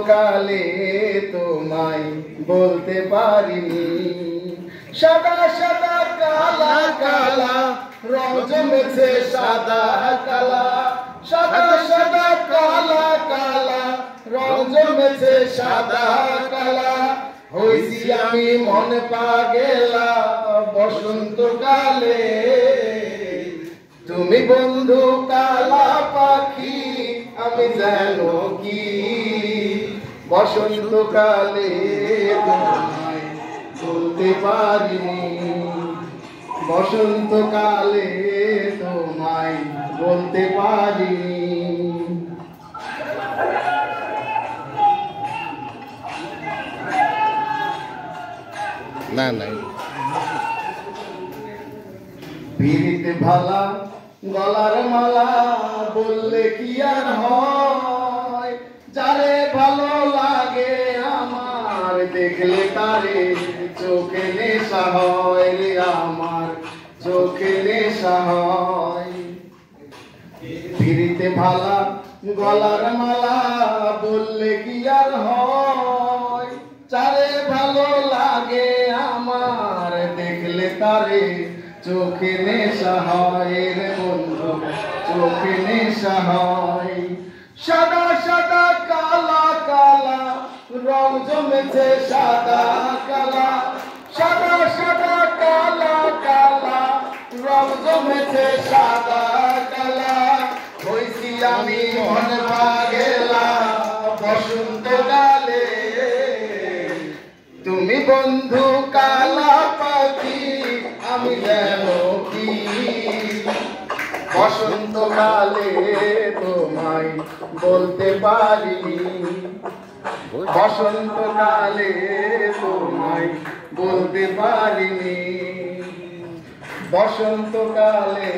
কালে তোমায় বলতে পারিনি, সাদা সাদা কালা কালা রং জমেছে সাদা কালা, সাদা সাদা কালা কালা রং জমেছে সাদা কালা। হইছি আমি মন পাগেলা বসন্তকালে, তুমি বন্ধু কালা পাখি আমি যেন কি। বসন্তকালে তোমায় বলতে পারিনি, বসন্তকালে তোমায় বলতে পারিনি। না না পিরিতে ভালা গলার মালা বললে কি আর হয়, যারে ভালো লাগে আমার দেখলে তারে চোখে নেশা হয় রে, আমার চোখে নেশা হয়। পিরিতে ভালা গলার মালা বললে কি আর হয়, যারে ভালো লাগে আমার দেখলে তারে চোখে নেশা হয় রে বন্ধু, চোখে নেশা হয়। সাদা সাদা কালা কালা রং জমেছে সাদা কালা, সাদা সাদা কালা কালা রং জমেছে সাদা কালা। হইছি আমি মন পাগেলা বসন্তকালে, তুমি বন্ধু কালা পাখি আমি যেন কি। বসন্তকালে তোমায় বলতে পারিনি, বসন্তকালে তোমায় বলতে পারিনি, বসন্তকালে।